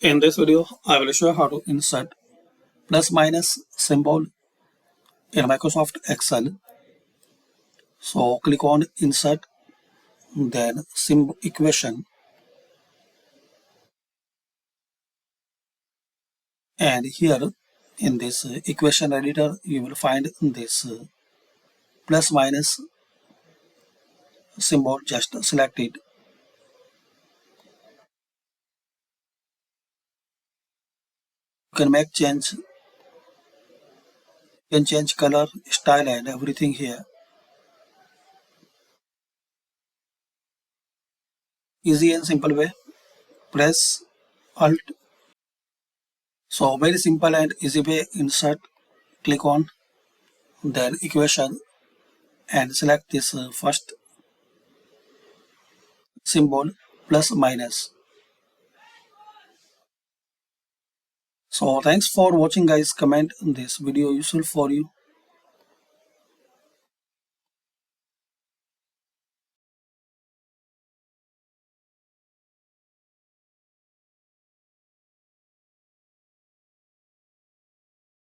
In this video, I will show how to insert plus minus symbol in Microsoft Excel. So click on insert, then symbol equation, and here in this equation editor you will find this plus minus symbol. Just select it. You can make change, you can change color, style and everything here. Easy and simple way. Press Alt. So very simple and easy way. Insert, click on then equation and select this first symbol plus minus. So thanks for watching guys. Comment this video useful for you.